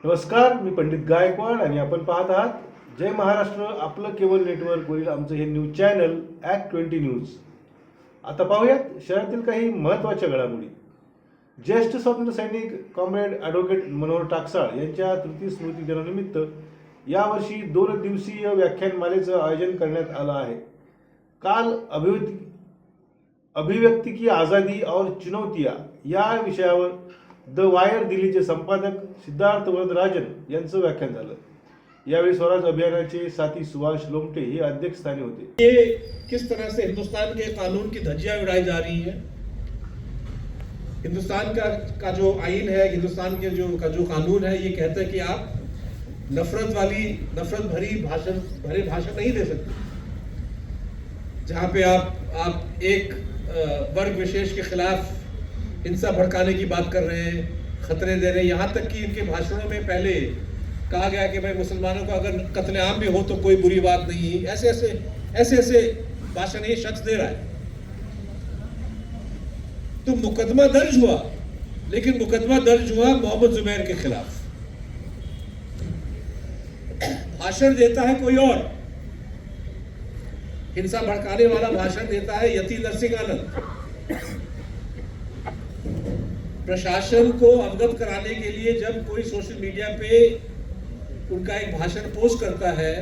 नमस्कार, मी पंडित गायकवाड आणि आपण पाहत आहात जय महाराष्ट्र आपलं केबल नेटवर्कवरील आमचं हे न्यूज चॅनल ॲक्ट 20 न्यूज. आता पाहूयात शहरातील काही महत्त्वाच्या घडामोडी. ज्येष्ठ स्वातंत्र्य सैनिक कॉम्रेड ॲडव्होकेट मनोहर टाकसाळ यांच्या तृतीय स्मृती दिनानिमित्त यावर्षी 2 दिवसीय व्याख्यानमालेचं आयोजन करण्यात आलं आहे. काल अभिव्यक्ति की आज़ादी और चुनौतियाँ या विषयावर द वायर दिल्लीचे संपादक सिद्धार्थ वरदराजन यांचं व्याख्यान झालं. यावेळी स्वराज अभियानाचे साथी सुभाष लोमटे हे अध्यक्षस्थानी होते. ये किस तरह से हिंदुस्तान के कानून की धज्जियां उड़ाई जा रही है। हिंदुस्तान का जो आईन है, हिंदुस्तान के जो कानून है, ये कहता है कि आप नफरत भरे भाषण नहीं दे सकते, जहां पे आप एक वर्ग विशेष के खिलाफ हिंसा भड़काने की बात कर रहे हैं, खतरे दे रहे हैं। यहाँ तक कि इनके भाषणों में पहले कहा गया कि भाई मुसलमानों का अगर कत्लेआम भी हो तो कोई बुरी बात नहीं है। ऐसे भाषण ये शख्स दे रहा है। तो मुकदमा दर्ज हुआ, लेकिन मुकदमा दर्ज हुआ मोहम्मद जुबैर के खिलाफ। भाषण देता है कोई और, हिंसा भड़काने वाला भाषण देता है यति नरसिंह आनंद। प्रशासन को अवगत कराने के लिए जब कोई सोशल मीडिया पे उनका एक भाषण पोस्ट करता है,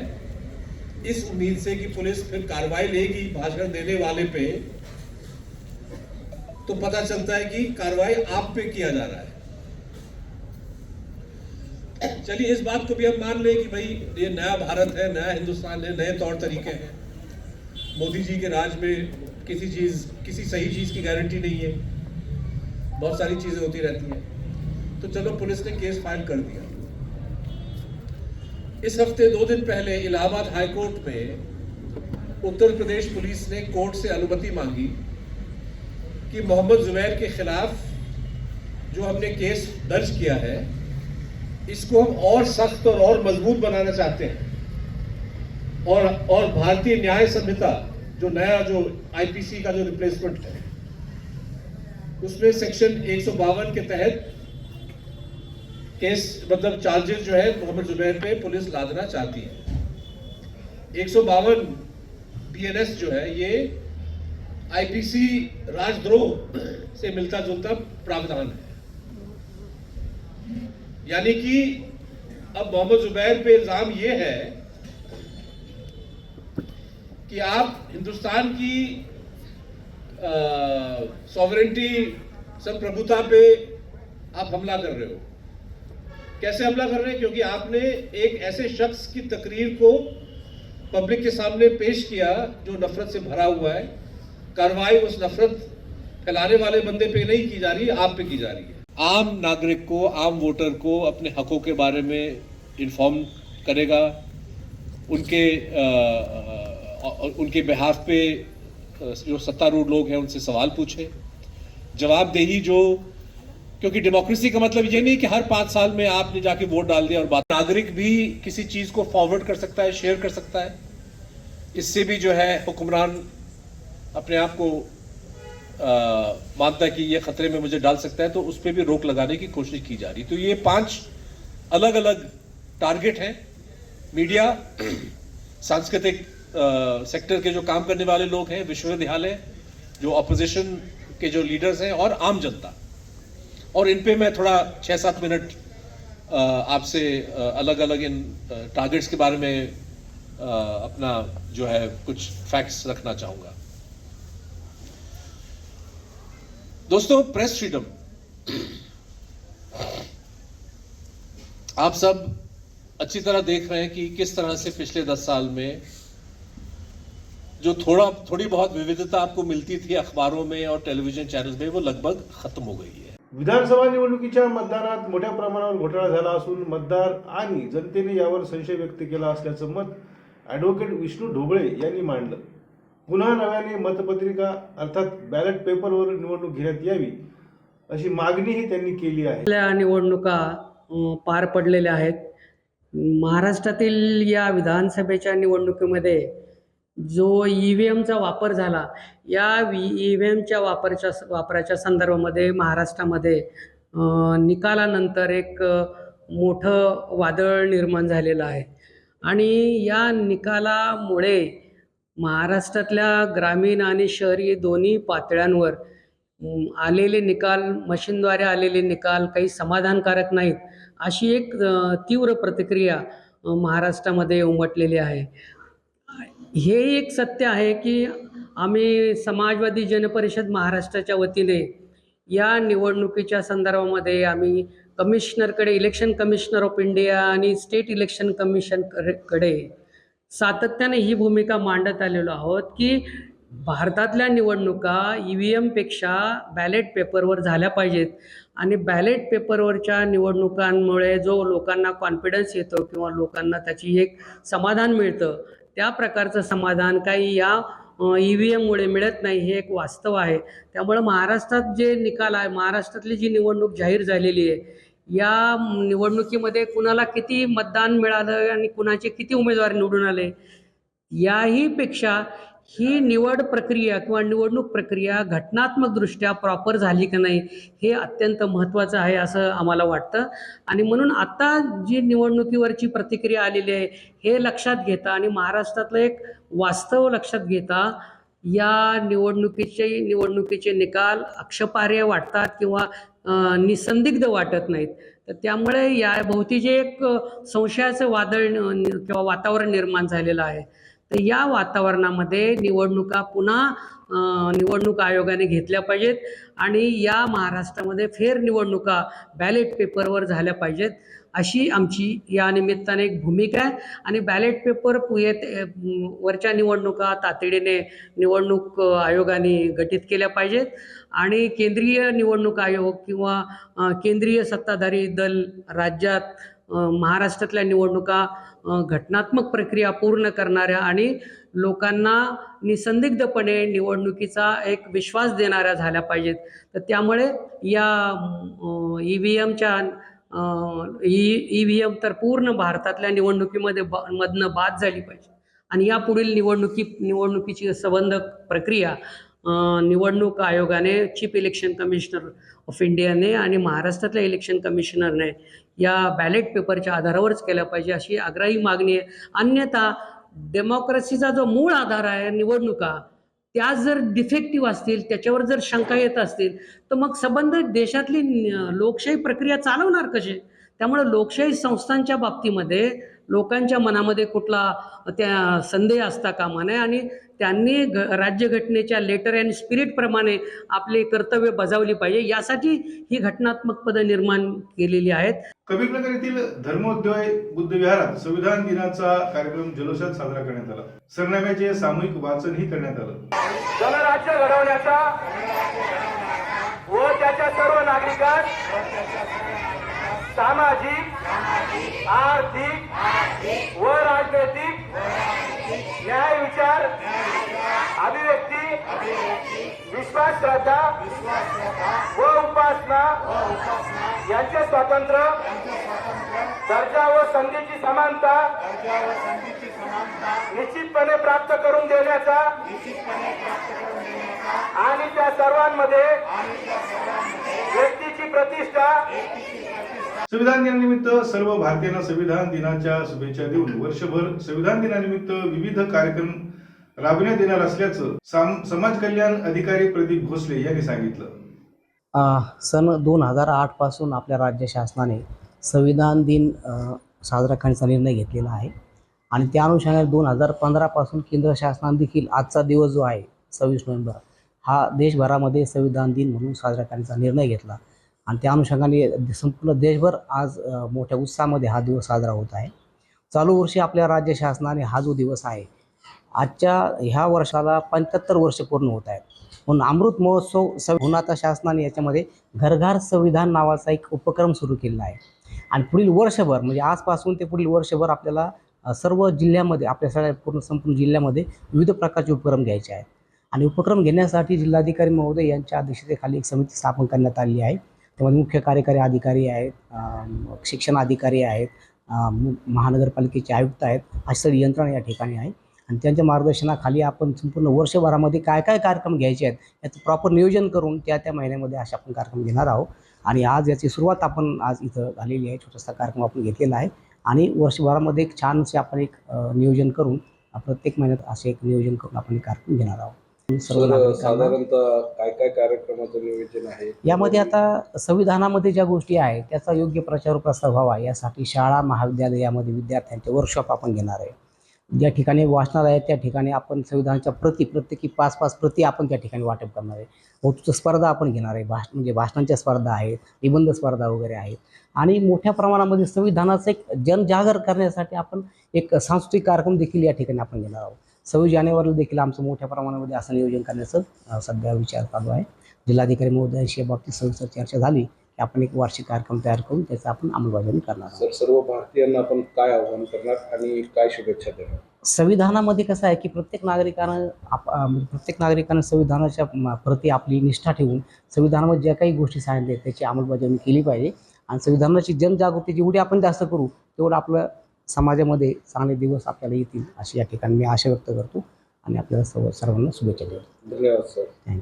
इस उम्मीद से कि पुलिस फिर कार्रवाई लेगी भाषण देने वाले पे, तो पता चलता है कि कार्रवाई आप पे किया जा रहा है। चलिए इस बात को भी हम मान लें कि भाई ये नया भारत है, नया हिंदुस्तान है, नए तौर तरीके हैं। मोदी जी के राज में किसी सही चीज की गारंटी नहीं है, बहुत सारी चीजें होती रहती हैं। तो चलो पुलिस ने केस फाइल कर दिया। इस हफ्ते 2 दिन पहले इलाहाबाद हाई कोर्ट में उत्तर प्रदेश पुलिस ने कोर्ट से अनुमति मांगी कि मोहम्मद जुबैर के खिलाफ जो हमने केस दर्ज किया है, इसको हम और सख्त और मजबूत बनाना चाहते हैं। और भारतीय न्याय संहिता जो आईपीसी का जो रिप्लेसमेंट है, उसमें सेक्शन 152 के तहत केस चार्जेस जो है मोहम्मद जुबैर पे पुलिस लादना चाहती है। 152 बीएनएस जो है ये आईपीसी राजद्रोह से मिलता जुलता प्रावधान है। यानी कि अब मोहम्मद जुबैर पे इल्जाम ये है कि आप हिंदुस्तान की सॉवरेंटी संप्रभुता पे आप हमला कर रहे हो। कैसे हमला कर रहे हैं? क्योंकि आपने एक ऐसे शख्स की तकरीर को पब्लिक के सामने पेश किया जो नफरत से भरा हुआ है। कार्रवाई उस नफरत फैलाने वाले बंदे पे नहीं की जा रही है, आप पे की जा रही है। आम नागरिक को, आम वोटर को अपने हकों के बारे में इन्फॉर्म करेगा, उनके बिहाफ पे जो सत्तारूढ़ लोग हैं उनसे सवाल पूछे, जवाबदेही क्योंकि डेमोक्रेसी का मतलब ये नहीं कि हर 5 साल में आपने जाके वोट डाल दिया और बात। नागरिक भी किसी चीज को फॉरवर्ड कर सकता है, शेयर कर सकता है। इससे भी जो है हुक्मरान अपने आप को मानता है कि ये खतरे में मुझे डाल सकता है, तो उस पर भी रोक लगाने की कोशिश की जा रही। तो ये 5 अलग अलग टारगेट हैं: मीडिया, सांस्कृतिक सेक्टर के जो काम करने वाले लोग हैं, विश्वविद्यालय, जो अपोजिशन के जो लीडर्स हैं, और आम जनता। और इन पे मैं थोड़ा 6-7 मिनट आपसे अलग अलग इन टारगेट्स के बारे में अपना जो है कुछ फैक्ट्स रखना चाहूंगा। दोस्तों, प्रेस फ्रीडम, आप सब अच्छी तरह देख रहे हैं कि किस तरह से पिछले 10 साल में जो थोड़ी बहुत विविधता आपको मिलती थी अखबारों में और टेलीविजन चॅनल्स में, वो लगभग खत्म हो गई है। विधानसभा निवडणुकीच्या मतदानात मोठ्या प्रमाणावर घोटाळा झाला असून मतदार आणि जनतेने यावर संशय व्यक्त केला असल्याचं मत ॲडव्होकेट विष्णू ढोबळे यांनी मांडलं. पुन्हा नव्याने मतपत्रिका अर्थात बॅलेट पेपरवर निवडणूक घेण्यात यावी अशी मागणीही त्यांनी केली आहे. निवडणुका पार पडलेल्या आहेत. महाराष्ट्रातील या विधानसभेच्या निवडणुकीमध्ये जो ईव्हीएमचा वापर झाला, या ईव्हीएमच्या वापराच्या संदर्भामध्ये महाराष्ट्रामध्ये निकालानंतर एक मोठं वादळ निर्माण झालेलं आहे आणि या निकालामुळे महाराष्ट्रातल्या ग्रामीण आणि शहरी दोन्ही पातळ्यांवर आलेले निकाल, मशीनद्वारे आलेले निकाल काही समाधानकारक नाहीत, अशी एक तीव्र प्रतिक्रिया महाराष्ट्रामध्ये उमटलेली आहे. हे एक सत्य आहे की आम्ही समाजवादी जनपरिषद महाराष्ट्राच्या वतीने या निवडणुकीच्या संदर्भामध्ये आम्ही कमिशनरकडे, इलेक्शन कमिशनर ऑफ इंडिया आणि स्टेट इलेक्शन कमिशनकडे सातत्याने ही भूमिका मांडत आलेलो आहोत की भारतातल्या निवडणुका EVMपेक्षा बॅलेट पेपरवर झाल्या पाहिजेत आणि बॅलेट पेपरवरच्या निवडणुकांमुळे जो लोकांना कॉन्फिडन्स येतो किंवा लोकांना त्याची एक समाधान मिळतं, त्या प्रकारचं समाधान काही या EVMमुळे मिळत नाही, हे एक वास्तव आहे. त्यामुळं महाराष्ट्रात जे निकाल आहे, महाराष्ट्रातली जी निवडणूक जाहीर झालेली आहे, या निवडणुकीमध्ये कुणाला किती मतदान मिळालं आणि कुणाचे किती उमेदवार निवडून आले, याहीपेक्षा ही निवड प्रक्रिया किंवा निवडणूक प्रक्रिया घटनात्मकदृष्ट्या प्रॉपर झाली की नाही, हे अत्यंत महत्त्वाचं आहे असं आम्हाला वाटतं. आणि म्हणून आत्ता जी निवडणुकीवरची प्रतिक्रिया आलेली आहे, हे लक्षात घेता आणि महाराष्ट्रातलं एक वास्तव लक्षात घेता या निवडणुकीचे निकाल आक्षेपार्ह वाटतात किंवा निसंदिग्ध वाटत नाहीत. तर त्यामुळे या भोवती जे एक संशयाचं वादळ किंवा वातावरण निर्माण झालेलं आहे, तर या वातावरणामध्ये निवडणुका पुन्हा निवडणूक आयोगाने घेतल्या पाहिजेत आणि या महाराष्ट्रामध्ये फेरनिवडणुका बॅलेट पेपरवर झाल्या पाहिजेत, अशी आमची या निमित्ताने एक भूमिका आहे. आणि बॅलेट पेपर वरच्या निवडणुका तातडीने निवडणूक आयोगाने गठीत केल्या पाहिजेत आणि केंद्रीय निवडणूक आयोग किंवा केंद्रीय सत्ताधारी दल राज्यात महाराष्ट्रातल्या निवडणुका घटनात्मक प्रक्रिया पूर्ण करणाऱ्या आणि लोकांना निसंदिग्धपणे निवडणुकीचा एक विश्वास देणाऱ्या झाल्या पाहिजेत. तर त्यामुळे या EVM तर पूर्ण भारतातल्या निवडणुकीमध्ये मधनं बाद झाली पाहिजे आणि यापुढील निवडणुकीची संबंध प्रक्रिया निवडणूक आयोगाने, चीफ इलेक्शन कमिशनर ऑफ इंडियाने आणि महाराष्ट्रातल्या इलेक्शन कमिशनरने या बॅलेट पेपरच्या आधारावरच केल्या पाहिजे, अशी आग्रही मागणी आहे. अन्यथा डेमोक्रेसीचा जो मूळ आधार आहे निवडणुका, त्या जर डिफेक्टिव्ह असतील, त्याच्यावर जर शंका येत असतील, तर मग संबंधित देशातली लोकशाही प्रक्रिया चालवणार कशी? त्यामुळे लोकशाही संस्थांच्या बाबतीमध्ये लोकांच्या मनामध्ये कुठला त्या संदेह असता कामा नये आणि त्यांनी राज्यघटनेच्या लेटर अँड स्पिरिटप्रमाणे आपले कर्तव्य बजावली पाहिजे. यासाठी ही घटनात्मक पदं निर्माण केलेली आहेत. कबीरनगर येथील धर्मोदय बुद्ध विहारात संविधान दिनाचा कार्यक्रम जल्लोषात साजरा करण्यात आला. सरनाम्याचे सामूहिक वाचनही करण्यात आलं. जनराज्य घडवण्याचा व त्याच्या सर्व नागरिकांत सामाजिक, आर्थिक व राजनैतिक न्याय, विचार, अभिव्यक्ती, विश्वास, श्रद्धा व उपासना यांचे स्वातंत्र्य, दर्जा व संधीची समानता निश्चितपणे प्राप्त करून देण्याचा आणि त्या सर्वांमध्ये व्यक्तीची प्रतिष्ठा. संविधान दिनानिमित्त सर्व भारतीयांना संविधान दिनाच्या शुभेच्छा देऊन वर्षभर संविधान दिनानिमित्त विविध कार्यक्रम राबविण्यात येणार असल्याचं समाज कल्याण अधिकारी प्रदीप भोसले यांनी सांगितलं. सन 2008 पासून आपल्या राज्य शासनाने संविधान दिन साजरा करण्याचा निर्णय घेतलेला आहे आणि त्या अनुषंगाने 2015 पासून केंद्र शासनाने देखील आजचा दिवस जो आहे 26 नोव्हेंबर हा देशभरामध्ये संविधान दिन म्हणून साजरा करण्याचा निर्णय घेतला आणि त्या अनुषंगाने संपूर्ण देशभर आज मोठ्या उत्साहामध्ये हा दिवस साजरा होत आहे. चालू वर्षी आपल्या राज्य शासनाने हा जो दिवस आहे, आजच्या ह्या वर्षाला 75 वर्ष पूर्ण होत आहेत. म्हणून अमृत महोत्सव म्हणून आता शासनाने याच्यामध्ये घर घर संविधान नावाचा एक उपक्रम सुरू केलेला आहे आणि पुढील वर्षभर म्हणजे आजपासून ते पुढील वर्षभर आपल्याला सर्व जिल्ह्यामध्ये, आपल्या सगळ्या संपूर्ण जिल्ह्यामध्ये विविध प्रकारचे उपक्रम घ्यायचे आहेत आणि उपक्रम घेण्यासाठी जिल्हाधिकारी महोदय यांच्या अध्यक्षतेखाली एक समिती स्थापन करण्यात आली आहे. त्यामध्ये मुख्य कार्यकारी अधिकारी आहेत, शिक्षण अधिकारी आहेत, महानगरपालिकेचे आयुक्त आहेत, अशी सगळी यंत्रणा या ठिकाणी आहे आणि त्यांच्या मार्गदर्शनाखाली आपण संपूर्ण वर्षभरामध्ये काय काय कार्यक्रम घ्यायचे आहेत याचं प्रॉपर नियोजन करून त्या महिन्यामध्ये असे आपण कार्यक्रम घेणार आहोत आणि आज याची सुरुवात आपण आज इथं झालेली आहे. छोटासा कार्यक्रम आपण घेतलेला आहे आणि वर्षभरामध्ये एक छानसे आपण एक नियोजन करून प्रत्येक महिन्यात असे एक नियोजन करून आपण एक कार्यक्रम घेणार आहोत. सर्व नागरिकांना साधारणतः काय काय कार्यक्रमाचं नियोजन आहे यामध्ये आता संविधानामध्ये ज्या गोष्टी आहेत त्याचा योग्य प्रचार प्रसार व्हावा यासाठी शाळा महाविद्यालयामध्ये विद्यार्थ्यांचे वर्कशॉप आपण घेणार आहे. ज्या ठिकाणी वाचनालय आहेत त्या ठिकाणी आपण संविधानाच्या प्रत्येकी 5-5 प्रती आपण त्या ठिकाणी वाटप करणार आहे. वक्तृत्व स्पर्धा आपण घेणार आहे. म्हणजे भाषणांच्या स्पर्धा आहेत, निबंध स्पर्धा वगैरे आहेत आणि मोठ्या प्रमाणामध्ये संविधानाचं एक जनजागर करण्यासाठी आपण एक सांस्कृतिक कार्यक्रम देखील या ठिकाणी आपण घेणार आहोत. 26 जानेवारीला देखील आमचं मोठ्या प्रमाणामध्ये असं नियोजन करण्याचं सध्या विचार चालू आहे. जिल्हाधिकारी महोदयांशी याबाबतीत सविस्तर चर्चा झाली की आपण एक वार्षिक कार्यक्रम तयार करून त्याचा आपण अंमलबजावणी करणार आहोत. सर, सर्व भारतीयांना आपण काय आव्हान करणार आणि काय शुभेच्छा देणार? संविधानामध्ये कसं आहे की प्रत्येक नागरिकानं संविधानाच्या प्रती आपली निष्ठा ठेवून संविधानामध्ये ज्या काही गोष्टी सांगितल्या त्याची अंमलबजावणी केली पाहिजे आणि संविधानाची जनजागृती जेवढी आपण जास्त करू तेवढं आपलं समाजामध्ये चांगले दिवस आपल्याला येतील अशी या ठिकाणी मी आशा व्यक्त करतो आणि आपल्याला सर्वांना शुभेच्छा देतो. धन्यवाद सर. थँक्यू.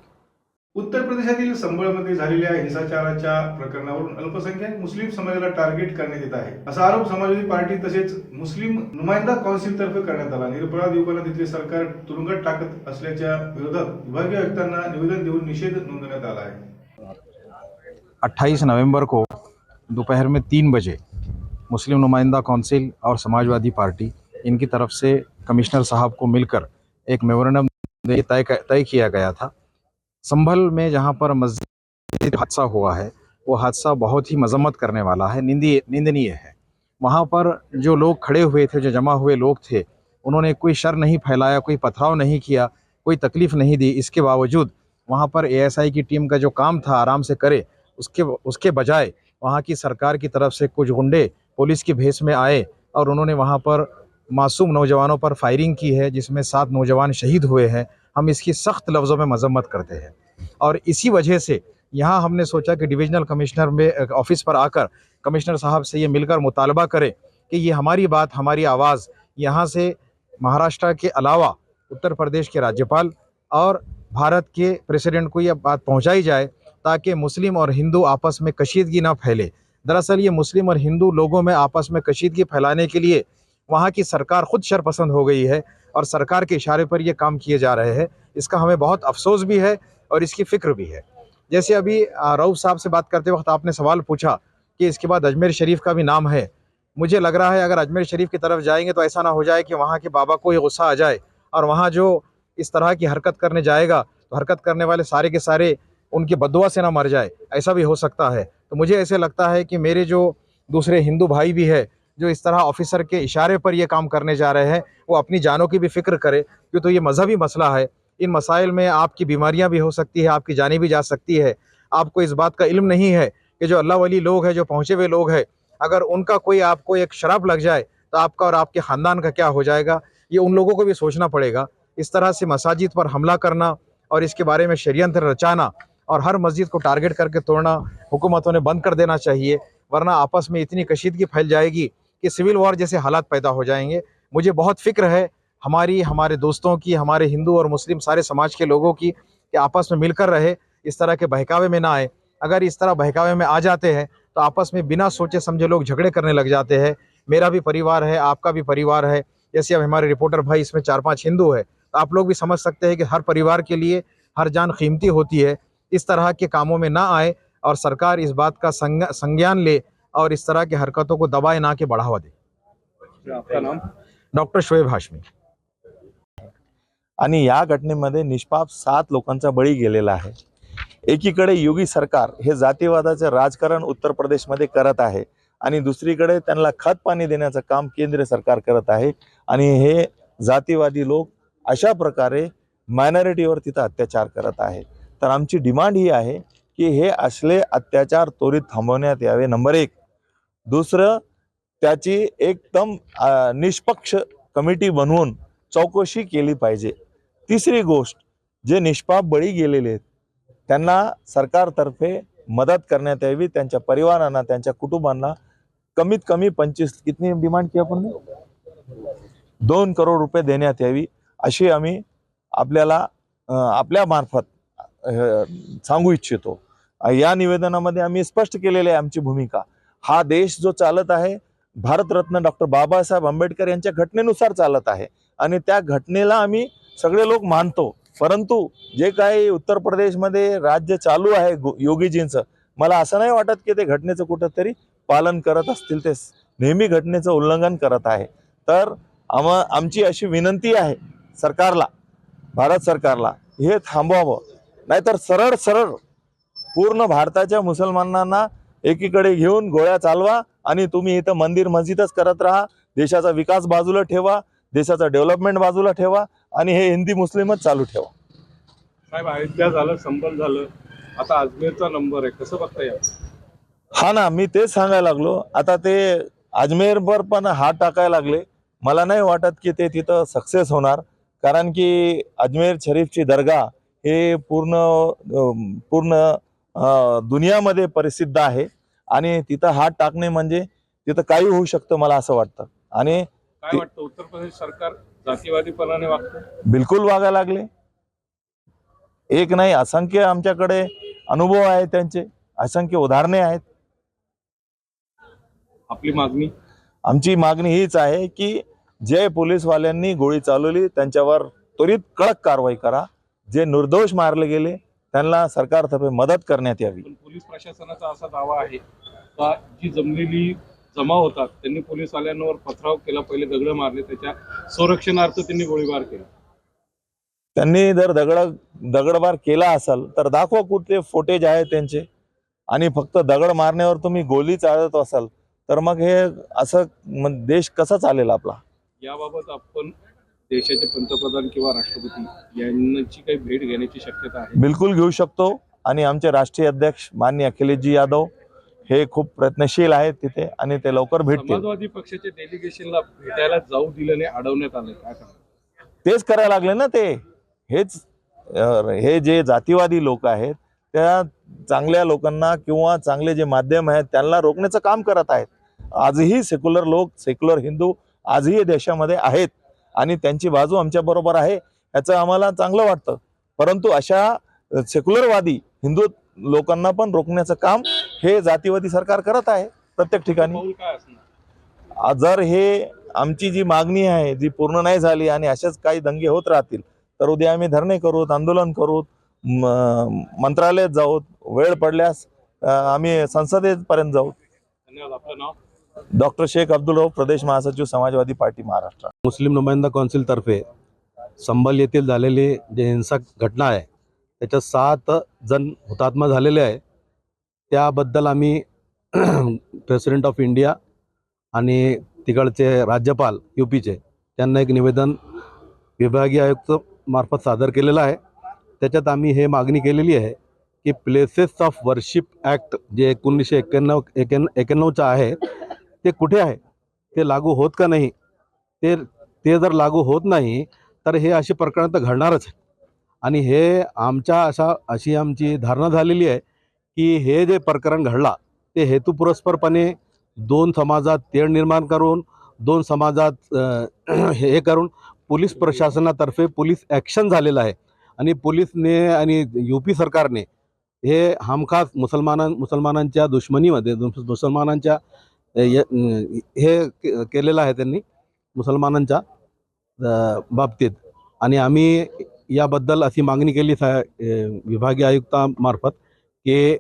उत्तर प्रदेशातील संबळमध्ये झालेल्या हिंसाचाराच्या प्रकरणावरून अल्पसंख्याक मुस्लिम समाजाला टार्गेट करण्यात येत आहे असा आरोप समाजवादी पार्टी तसेच मुस्लिम नुमाइंदा कौन्सिल तर्फे करण्यात आला. निरपराध युवकांना तिथले सरकार तुरुंगात टाकत असल्याच्या विरोधात विभागीय आयुक्तांना निवेदन देऊन निषेध नोंदवण्यात आला आहे. 28 नवंबर को दोपहर में 3 बजे मुस्लिम नुमाइंदा कौंसिल और समाजवादी पार्टी इनकी तरफ से कमिश्नर साहब को मिलकर एक मेमोरेंडम तय किया गया था। संभल में जहां पर मस्जिद हादसा हुआ है वो हादसा बहुत ही मजम्मत करने वाला है, निंदनीय है। वहां पर जो लोग खड़े हुए थे, जो जमा हुए लोग थे, उन्होंने कोई शर नहीं फैलाया, कोई पथराव नहीं किया, कोई तकलीफ नहीं दी। इसके बावजूद वहां पर एएसआई की टीम का जो काम था आराम से करे, उसके बजाय वहाँ की सरकार की तरफ से कुछ गुंडे पुलिस की भेष में आए और उन्होंने वहाँ पर मासूम नौजवानों पर फायरिंग की है, जिसमें 7 नौजवान शहीद हुए हैं। हम इसकी सख्त लफ्ज़ों में मजम्मत करते हैं और इसी वजह से यहाँ हमने सोचा कि डिविजनल कमिश्नर में ऑफिस पर आकर कमिश्नर साहब से ये मिलकर मुतालबा करें कि ये हमारी बात, हमारी आवाज़ यहाँ से महाराष्ट्र के अलावा उत्तर प्रदेश के राज्यपाल और भारत के प्रेसिडेंट को ये बात पहुँचाई जाए ताकि मुस्लिम और हिंदू आपस में कशीदगी ना फैले। दरअसल ये मुस्लिम और हिंदू लोगों में आपस में कशीदगी फैलाने के लिए वहाँ की सरकार खुद शरपसंद हो गई है और सरकार के इशारे पर ये काम किए जा रहे हैं। इसका हमें बहुत अफसोस भी है और इसकी फ़िक्र भी है। जैसे अभी रऊफ साहब से बात करते वक्त आपने सवाल पूछा कि इसके बाद अजमेर शरीफ का भी नाम है। मुझे लग रहा है अगर अजमेर शरीफ की तरफ जाएंगे तो ऐसा ना हो जाए कि वहाँ के बाबा को ये गुस्सा आ जाए और वहाँ जो इस तरह की हरकत करने जाएगा तो हरकत करने वाले सारे के सारे उनकी बद्दुआ से ना मर जाए, ऐसा भी हो सकता है। तो मुझे ऐसे लगता है कि मेरे जो दूसरे हिंदू भाई भी है जो इस तरह ऑफिसर के इशारे पर ये काम करने जा रहे हैं वो अपनी जानों की भी फिक्र करे, क्यों तो ये मजहबी मसला है। इन मसाइल में आपकी बीमारियां भी हो सकती है, आपकी जानें भी जा सकती है। आपको इस बात का इल्म नहीं है कि जो अल्लाह वली लोग हैं, जो पहुँचे हुए लोग हैं, अगर उनका कोई आपको एक शराब लग जाए तो आपका और आपके ख़ानदान का क्या हो जाएगा, ये उन लोगों को भी सोचना पड़ेगा। इस तरह से मसाजिद पर हमला करना और इसके बारे में षड्यंत्र रचाना और हर मस्जिद को टारगेट करके तोड़ना हुकूमतों ने बंद कर देना चाहिए, वरना आपस में इतनी कशीदगी फैल जाएगी कि सिविल वॉर जैसे हालात पैदा हो जाएंगे। मुझे बहुत फिक्र है हमारे दोस्तों की, हमारे हिंदू और मुस्लिम सारे समाज के लोगों की, कि आपस में मिलकर रहे, इस तरह के बहकावे में ना आए। अगर इस तरह बहकावे में आ जाते हैं तो आपस में बिना सोचे समझे लोग झगड़े करने लग जाते हैं। मेरा भी परिवार है, आपका भी परिवार है, जैसे अब हमारे रिपोर्टर भाई इसमें 4-5 हिंदू है, तो आप लोग भी समझ सकते हैं कि हर परिवार के लिए हर जान कीमती होती है। इस तरह के कामों में ना आए और सरकार इस बात का संज्ञान ले और इस तरह की हरकतों को दबाए ना के बढ़ावा दे। आपका नाम? डॉक्टर शोएब हाशमी। आणि या घटनेमध्ये निष्पाप 7 लोकांचा बळी गेलेला आहे। एकीकडे योगी सरकार हे जातीवादाचे राजकारण उत्तर प्रदेशमध्ये करत आहे आणि दुसरीकडे त्यांना खत पाणी देण्याचं काम केंद्र सरकार करत आहे आणि हे जातीवादी लोक अशा प्रकारे मायनॉरिटीवर तिथं अत्याचार करत आहे। तर आमची डिमांड ही आहे की हे असले अत्याचार त्वरित थांबवण्यात यावे, नंबर 1। दुसरं, त्याची एकदम निष्पक्ष कमिटी बनवून चौकशी केली पाहिजे। तिसरी गोष्ट, जे निष्पाप बळी गेलेले आहेत त्यांना सरकारतर्फे मदत करण्यात यावी, त्यांच्या परिवारांना, त्यांच्या कुटुंबांना कमीत कमी 25 कितनी डिमांड की आपण 2 करोड रुपये देण्यात यावी अशी आम्ही आपल्या मार्फत सांगू इच्छितो। या निवेदनामध्ये आम्ही स्पष्ट केलेले आहे आमची भूमिका. हा देश जो चालत आहे भारतरत्न डॉक्टर बाबासाहेब आंबेडकर यांच्या घटनेनुसार चालत आहे आणि त्या घटनेला आम्ही सगळे लोक मानतो. परंतु जे काही उत्तर प्रदेशमध्ये राज्य चालू आहे योगीजींचं, मला असं नाही वाटत की ते घटनेचं कुठंतरी पालन करत असतील. ते नेहमी घटनेचं उल्लंघन करत आहे. तर आमची अशी विनंती आहे सरकारला, भारत सरकारला, हे थांबवावं. नाहीतर सरळ सरळ पूर्ण भारताच्या मुसलमानांना एकीकडे घेऊन गोळ्या चालवा आणि तुम्ही इथं मंदिर मस्जिदच करत राहा. देशाचा विकास बाजूला ठेवा, देशाचा डेव्हलपमेंट बाजूला ठेवा आणि हे हिंदी मुस्लिमच चालू ठेवा. साहेब, अयोध्या झालं, संबल झालं, आता अजमेरचा नंबर आहे, कसं बघता येईल? हा ना, मी तेच सांगायला लागलो. आता ते अजमेरवर पण हात टाकायला लागले. मला नाही वाटत की ते तिथं सक्सेस होणार, कारण की अजमेर शरीफची दर्गा हे पूर्ण दुनियामध्ये प्रसिद्ध आहे आणि तिथं हात टाकणे म्हणजे तिथं काही होऊ शकतं, मला असं वाटतं. आणि काय वाटतं, उत्तर प्रदेश सरकार जातीवादीपणाने वागतं? बिलकुल वागायला लागले. एक नाही, असंख्य आमच्याकडे अनुभव आहेत त्यांचे, असंख्य उदाहरणे आहेत. आपली मागणी? आमची मागणी हीच आहे की जे पोलीसवाल्यांनी गोळी चालवली त्यांच्यावर त्वरित कडक कारवाई करा. जे निर्दोष मारले गेले त्यांना सरकारतर्फे मदत करण्यात यावी. पण पोलीस प्रशासनाचा असा दावा आहे का जी जमलेली जमाव होतात त्यांनी पोलीसवाल्यांवर पथराव केला, पहिले दगड मारले, त्याच्या संरक्षणार्थ त्यांनी गोळीबार केला. त्यांनी जर दगडबार केला असेल तर दाखवा कुठले फुटेज आहे त्यांचे. आणि फक्त दगड मारण्यावर तुम्ही गोळी चालत असाल तर मग हे असं देश कसा चालेल आपला? याबाबत आपण देशाचे पंतप्रधान किंवा राष्ट्रपती यांची काही भेट घेण्याची शक्यता आहे? बिलकुल घेऊ शकतो. आणि आमचे राष्ट्रीय अध्यक्ष माननीय अखिलेशजी यादव हे खूप प्रयत्नशील आहेत तिथे आणि ते लवकर भेटतील. समाजवादी पक्षाच्या डेलिगेशनला भेटायला जाऊ दिलं नाही, अडवण्यात आलं, काय करणार? तेच करायला लागले ना ते. हे जे जातीवादी लोक आहेत त्या चांगल्या लोकांना किंवा चांगले जे माध्यम आहेत त्यांना रोखण्याचं काम करत आहेत. आजही सेक्युलर लोक, सेक्युलर हिंदू आजही देशामध्ये आहेत आणि त्यांची बाजू आमच्या बरोबर आहे, याचं आम्हाला चांगलं वाटतं. परंतु अशा सेक्युलरवादी हिंदू लोकांना पण रोखण्याचं काम हे जातीवादी सरकार करत आहे प्रत्येक ठिकाणी. पाऊल काय असणार? जर हे आमची जी मागणी आहे जी पूर्ण नाही झाली आणि असेच काही दंगे होत राहतील तर उद्या आम्ही धरणे करूत, आंदोलन करूत, मंत्रालयात जाऊत, वेळ पडल्यास आम्ही संसदेपर्यंत जाऊ. धन्यवाद. आपलं नाव? डॉक्टर शेख अब्दुल रऊफ, प्रदेश महासचिव समाजवादी पार्टी महाराष्ट्र. मुस्लिम नुमाइंदा कौन्सिलतर्फे संबल येथील झालेली जे हिंसक घटना आहे त्याच्यात 7 जण हुतात्मा झालेले आहे. त्याबद्दल आम्ही प्रेसिडेंट ऑफ इंडिया आणि तिकडचे राज्यपाल UPचे त्यांना एक निवेदन विभागीय आयुक्त मार्फत सादर केलेलं आहे. त्याच्यात आम्ही हे मागणी केलेली आहे की प्लेसेस ऑफ वर्शिप ॲक्ट जे 1991 आहे ते कुठे आहे, ते लागू होत का नाही, ते जर लागू होत नाही तर हे असे प्रकरण तर घडणारच आहे. आणि हे अशी आमची धारणा झालेली आहे की हे जे प्रकरण घडला ते हेतुपुरस्परपणे 2 समाजात तेढ निर्माण करून 2 समाजात हे करून पोलीस प्रशासनातर्फे पोलीस ॲक्शन झालेलं आहे. आणि पोलीसने आणि UP सरकारने हे हमखास मुसलमानांच्या दुश्मनीमध्ये मुसलमानांच्या हे केलेलं आहे त्यांनी मुसलमानांच्या बाबतीत. आणि आम्ही याबद्दल अशी मागणी केली विभागीय आयुक्तामार्फत की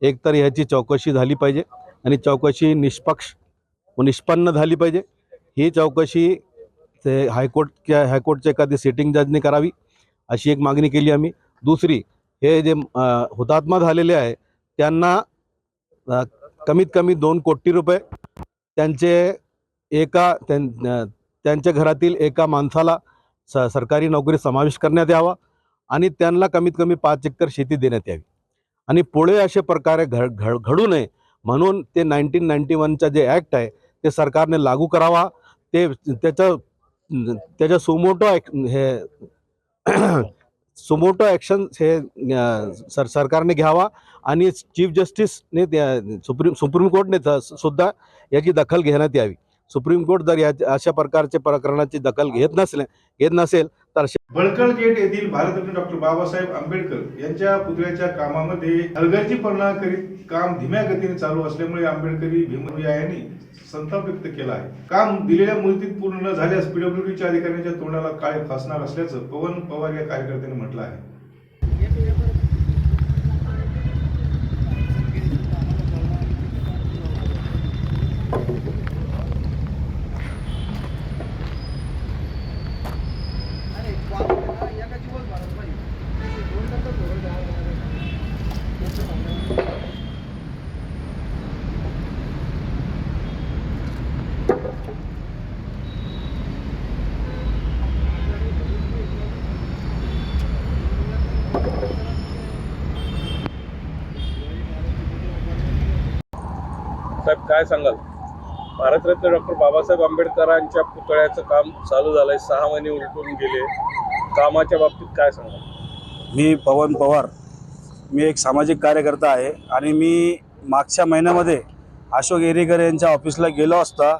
एकतर ह्याची चौकशी झाली पाहिजे आणि चौकशी निष्पक्ष व निष्पन्न झाली पाहिजे. ही चौकशी ते हायकोर्टच्या एखादी सिटिंग जजने करावी अशी एक मागणी केली आम्ही. दुसरी, हे जे हुतात्मा झालेले आहे त्यांना कमीत कमी 2 कोटी रुपये त्यांच्या घरातील एका माणसाला सरकारी नोकरी समावेश करण्यात यावा आणि त्यांना कमीत कमी 5 एकर शेती देण्यात यावी. आणि पुढे असे प्रकारे घडू नये म्हणून ते 1991चा जे ॲक्ट आहे ते सरकारने लागू करावा. त्याच्या सुमोटो ॲक्शन हे सरकारने घ्यावा आणि चीफ जस्टिसने सुप्रीम कोर्टने सुद्धा याची दखल घेण्यात यावी. सुप्रीम कोर्ट जर अशा प्रकारच्या प्रकरणाची दखल घेत नसेल तर बळकळ गेट येथील भारतरत्न डॉक्टर बाबासाहेब आंबेडकर यांच्या पुतळ्याच्या कामामध्ये हलगर्जीपणा करीत काम धीम्या गतीने चालू असल्यामुळे आंबेडकरी भीमनुयायांनी संताप व्यक्त केला आहे. काम दिलेल्या मुदतीत पूर्ण न झाल्यास पीडब्ल्यूडीच्या अधिकाऱ्यांच्या तोंडाला काळे फासणार असल्याचं पवन पवार या कार्यकर्त्यांनी म्हटलं आहे. साहेब काय सांगाल? भारतरत्न डॉक्टर बाबासाहेब आंबेडकरांच्या पुतळ्याचं काम चालू झालंय, 6 महिने उलटून गेले. कामाच्या बाबतीत काय सांगाल? मी पवन पवार, मी एक सामाजिक कार्यकर्ता आहे आणि मी मागच्या महिन्यामध्ये अशोक येरीकर यांच्या ऑफिसला गेलो असता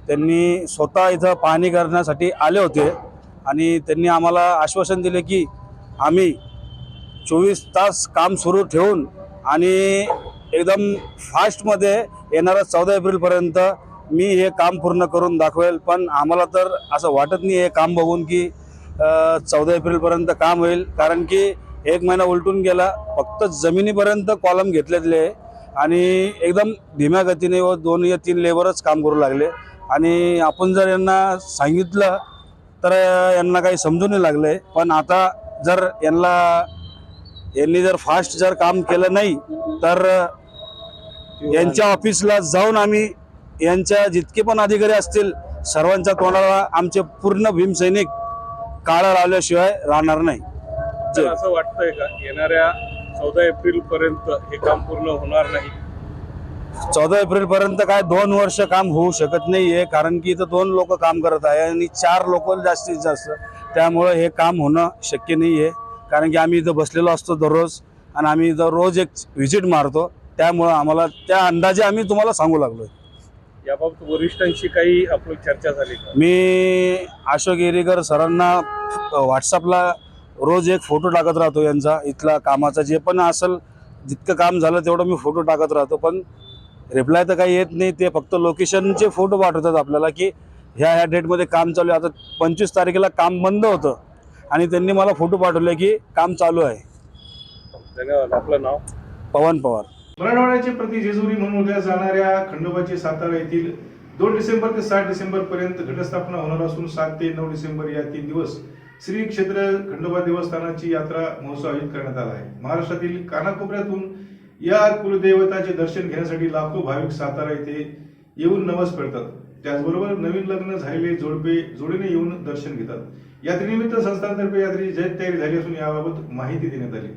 त्यांनी स्वतः इथं पाहणी करण्यासाठी आले होते आणि त्यांनी आम्हाला आश्वासन दिले की आम्ही 24 तास काम सुरू ठेवून आणि एकदम फास्टमध्ये येणाऱ्या 14 एप्रिलपर्यंत मी हे काम पूर्ण करून दाखवेल. पण आम्हाला तर असं वाटत नाही हे काम बघून की 14 एप्रिलपर्यंत काम होईल, कारण की 1 महिना उलटून गेला. फक्त जमिनीपर्यंत कॉलम घेतलेले आणि एकदम धीम्या गतीने व 2 या 3 लेबरच काम करू लागले आणि आपण जर यांना सांगितलं तर यांना काही समजून नाही लागले. पण आता जर यांनी जर फास्ट जर काम केलं नाही तर यांच्या ऑफिसला जाऊन आम्ही यांच्या जितके पण अधिकारी असतील सर्वांच्या तोंडाला आमचे पूर्ण भीमसैनिक काळा लावल्याशिवाय राहणार नाही. तर असं वाटतंय का येणाऱ्या 14 एप्रिल पर्यंत हे काम पूर्ण होणार नाही? 14 एप्रिलपर्यंत काय 2 वर्ष काम होऊ शकत नाही आहे, कारण की इथं 2 लोक काम करत आहे आणि 4 लोक जास्तीत जास्त, त्यामुळे हे काम होणं शक्य नाही आहे. कारण की आम्ही इथं बसलेलो असतो दररोज आणि आम्ही इथं रोज एक व्हिजिट मारतो, त्यामुळं आम्हाला त्या अंदाजे आम्ही तुम्हाला सांगू लागलो. याबाबत वरिष्ठांशी काही आपली चर्चा झाली का? मी अशोक येरीकर सरांना व्हॉट्सअपला रोज एक फोटो टाकत राहतो यांचा, इथला कामाचा जे पण असेल जितकं काम झालं तेवढं मी फोटो टाकत राहतो, पण रिप्लाय तर काही येत नाही. ते फक्त लोकेशनचे फोटो पाठवतात आपल्याला की ह्या डेटमध्ये काम चालू आहे. आता 25 तारखेला काम बंद होतं आणि त्यांनी मला फोटो पाठवले की काम चालू आहे. धन्यवाद. आपलं नाव? पवन पवार. मराठवाड्याचे प्रति जेजुरी म्हणून ओळखल्या जाणाऱ्या खंडोबाची सातारा येथील 2 डिसेंबर ते 7 डिसेंबर पर्यंत घटस्थापना होणार असून 7 ते 9 डिसेंबर या 3 दिवस श्री क्षेत्र खंडोबा देवस्थानाची यात्रा महोत्सव आयोजित करण्यात आला आहे. महाराष्ट्रातील कानाकोपऱ्यातून या कुलदेवताचे दर्शन घेण्यासाठी लाखो भाविक सातारा येथे येऊन नवस फेडतात. त्याचबरोबर नवीन लग्न झालेले जोडीने येऊन दर्शन घेतात. यात्रेनिमित्त संस्थांतर्फे यात्रेची जय्यत तयारी झाली असून याबाबत माहिती देण्यात आली.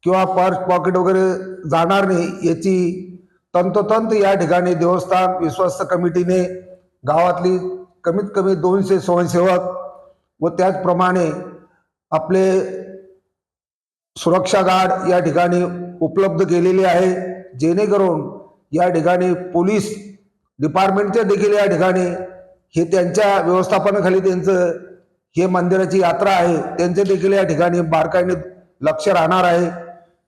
किंवा पर्स पॉकेट वगैरे जाणार नाही याची तंतोतंत या ठिकाणी देवस्थान विश्वस्त कमिटीने गावातली कमीत कमी 200 स्वयंसेवक व त्याचप्रमाणे आपले सुरक्षा गार्ड या ठिकाणी उपलब्ध केलेले आहे, जेणेकरून या ठिकाणी पोलीस डिपार्टमेंटच्या देखील या ठिकाणी हे त्यांच्या व्यवस्थापनाखाली त्यांचं हे मंदिराची यात्रा आहे, त्यांचे देखील या ठिकाणी बारकाईने लक्ष राहणार आहे.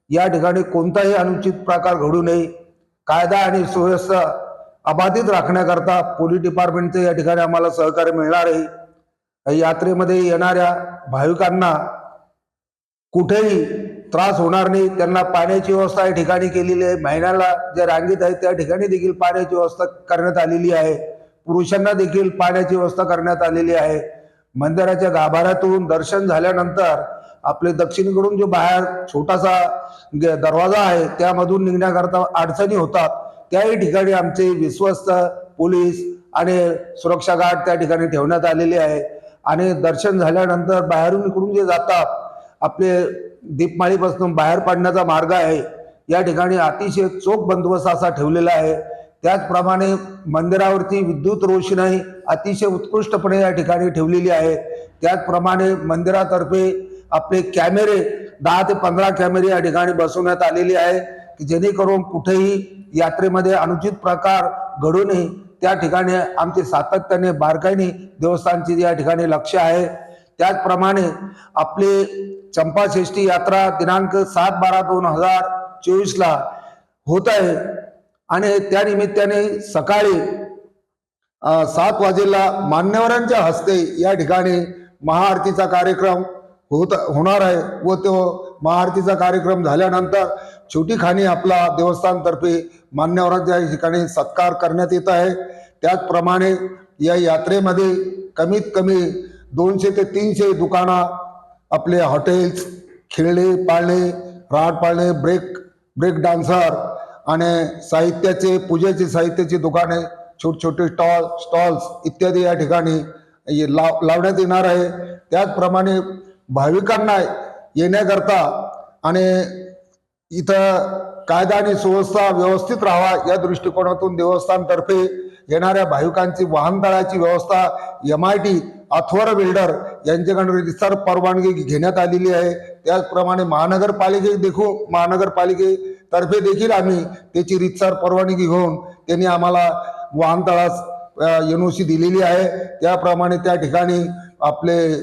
या ठिकाणी कोणताही अनुचित प्रकार घडू नये, कायदा आणि सुव्यवस्था अबाधित राखण्याकरता पोलीस डिपार्टमेंटचे या ठिकाणी आम्हाला सहकार्य मिळणार आहे. यात्रेमध्ये येणाऱ्या भाविकांना कुठेही त्रास होणार नाही. त्यांना पाण्याची व्यवस्था या ठिकाणी केलेली आहे. महिन्याला ज्या रांगेत आहेत त्या ठिकाणी देखील पाण्याची व्यवस्था करण्यात आलेली आहे. पुरुषांना देखील पाण्याची व्यवस्था करण्यात आलेली आहे. मंदिराच्या गाभाऱ्यातून दर्शन झाल्यानंतर आपले दक्षिणेकडून जो बाहेर छोटासा दरवाजा आहे त्यामधून निघण्याकरता अडचणी होतात, त्याही ठिकाणी आमचे विश्वस्त पोलीस आणि सुरक्षा गार्ड त्या ठिकाणी ठेवण्यात आलेले आहे. आणि दर्शन झाल्यानंतर बाहेरून इकडून जे जातात आपले दीपमाळीपासून बाहेर पडण्याचा मार्ग आहे, या ठिकाणी अतिशय चोख बंदोबस्त असा ठेवलेला आहे. त्याचप्रमाणे मंदिरावरती विद्युत रोषणाई अतिशय उत्कृष्टपणे या ठिकाणी ठेवलेली आहे. त्याचप्रमाणे मंदिरातर्फे आपले कॅमेरे 10 ते 15 कॅमेरे या ठिकाणी बसवण्यात आलेले आहे की जेणेकरून कुठेही यात्रेमध्ये अनुचित प्रकार घडू नये. त्या ठिकाणी आमचे सातत्याने बारकाईने देवस्थानचे या ठिकाणी लक्ष आहे. त्याचप्रमाणे आपले चंपाषष्ठी यात्रा दिनांक 7/12/2024 होत आहे आणि त्या निमित्ताने सकाळी 7 वाजेला मान्यवरांच्या हस्ते या ठिकाणी महाआरतीचा कार्यक्रम होणार आहे व तो महाआरतीचा कार्यक्रम झाल्यानंतर छोटी खाणी आपला देवस्थानतर्फे मान्यवरांच्या ठिकाणी सत्कार करण्यात येत आहे. त्याचप्रमाणे या यात्रेमध्ये कमीत कमी 200 ते 300 दुकानं, आपले हॉटेल्स, खेळणे पाळणे, राट पाळणे, ब्रेक डान्सर आणि साहित्याचे पूजेचे साहित्याची दुकाने, छोटे स्टॉल्स इत्यादी या ठिकाणी लावण्यात येणार आहे. त्याचप्रमाणे भाविकांना येण्याकरता आणि इथं कायदा आणि सुव्यवस्था व्यवस्थित राहावा या दृष्टिकोनातून देवस्थानतर्फे येणाऱ्या भाविकांची वाहनतळाची व्यवस्था MIT अथवर बिल्डर यांच्याकडून रितसर परवानगी घेण्यात आलेली आहे. त्याचप्रमाणे महानगरपालिकेतर्फे देखील आम्ही त्याची रितसर परवानगी घेऊन त्यांनी आम्हाला वाहनतळास NOC दिलेली आहे. त्याप्रमाणे त्या ठिकाणी आपले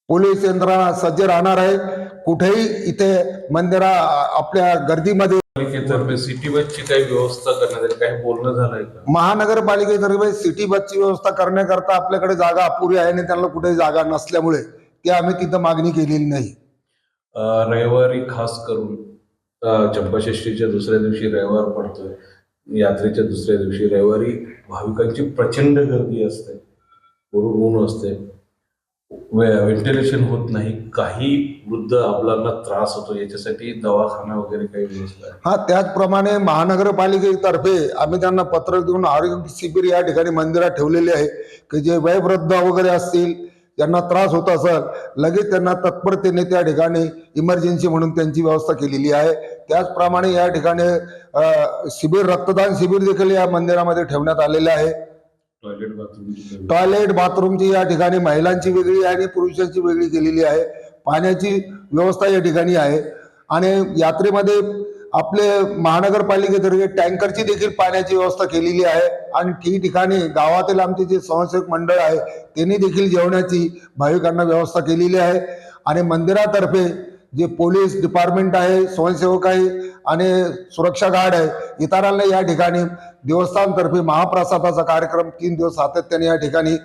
पोलीस यंत्रणा सज्ज राहणार आहे. कुठेही इथे मंदिरा आपल्या गर्दीमध्ये पालिकेतर्फे सिटी बसची काही व्यवस्था करण्यात आली, काही बोलणं झालंय का? महानगरपालिकेतर्फे सिटी बसची व्यवस्था करण्याकरता आपल्याकडे जागा अपुरी आहे आणि त्यांना कुठेही जागा नसल्यामुळे ते आम्ही तिथं मागणी केलेली नाही. रविवारी खास करून चंपाषष्ठीच्या दुसऱ्या दिवशी रविवार पडतोय, यात्रेच्या दुसऱ्या दिवशी रविवारी भाविकांची प्रचंड गर्दी असते, ऊन असते, व्हेंटिलेशन होत नाही, काही वृद्ध अबलांना त्रास होतो, याच्यासाठी दवाखाना वगैरे काही व्यवस्था आहे? हा, त्याचप्रमाणे महानगरपालिकेतर्फे आम्ही त्यांना पत्र देऊन आरोग्य शिबिर या ठिकाणी मंदिरात ठेवलेले आहे की जे वयोवृद्ध वगैरे असतील, ज्यांना त्रास होत असेल, लगेच त्यांना तत्परतेने त्या ठिकाणी इमर्जन्सी म्हणून त्यांची व्यवस्था केलेली आहे. त्याचप्रमाणे या ठिकाणी रक्तदान शिबिर देखील या मंदिरामध्ये ठेवण्यात आलेले आहे. टॉयलेट बाथरूमची या ठिकाणी महिलांची वेगळी आणि पुरुषांची वेगळी केलेली आहे. पाण्याची व्यवस्था या ठिकाणी आहे आणि यात्रेमध्ये आपले महानगरपालिकेतर्फे टँकरची देखील पाण्याची व्यवस्था केलेली आहे आणि ठिकठिकाणी गावातील आमचे जे स्वयंसेवक मंडळ आहे त्यांनी देखील जेवणाची भाविकांना व्यवस्था केलेली आहे. आणि मंदिरातर्फे जे पोलीस डिपार्टमेंट आहे, स्वयंसेवक आहे आणि सुरक्षा गार्ड आहे, इतरांना या ठिकाणी देवस्थानतर्फे महाप्रसादाचा कार्यक्रम 3 दिवस सातत्याने या ठिकाणी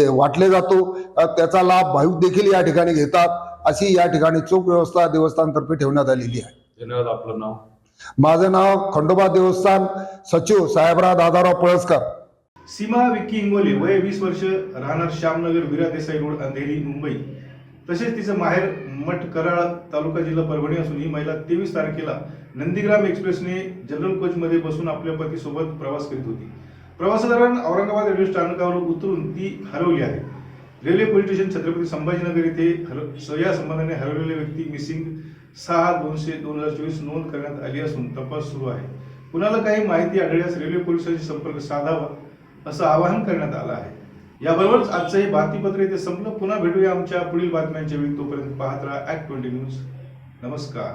वाटले जातो. त्याचा लाभ भाविक देखील या ठिकाणी घेतात. अशी या ठिकाणी चोख व्यवस्था देवस्थानतर्फे ठेवण्यात आलेली आहे. धन्यवाद. आपलं नाव? माझं नाव खंडोबा देवस्थान सचिव साहेबराव दादाराव पळसकर. सीमा विक्की इंगोले, वय 20 वर्ष, राहणार श्यामनगर, विरा देसाई रोड, अंधेरी, मुंबई. तसेच तिचं माहेर मठ कराळ, तालुका जिल्हा परभणी असून ही महिला 23 तारखेला नंदीग्राम एक्सप्रेसने जनरल कोचमध्ये बसून आपल्या पतीसोबत प्रवास करीत होती. प्रवासादरम्यान औरंगाबाद रेल्वे स्थानकावर उतरून ती हरवली आहे. Railway police station Chhatrapati Sambhajinagar येथे या संबंधाने हरवलेल्या व्यक्ती मिसिंग 6/2/2024 नोंद करण्यात आली असून तपास सुरू आहे. कुणाला काही माहिती आढळल्यास रेल्वे पोलिसांशी संपर्क साधावा असं आवाहन करण्यात आलं आहे. याबरोबरच आजचं हे बातमीपत्र इथे संपलं. पुन्हा भेटूया आमच्या पुढील बातम्यांच्या वेळी. तोपर्यंत पाहत राहा ॲक्ट 20 न्यूज. नमस्कार.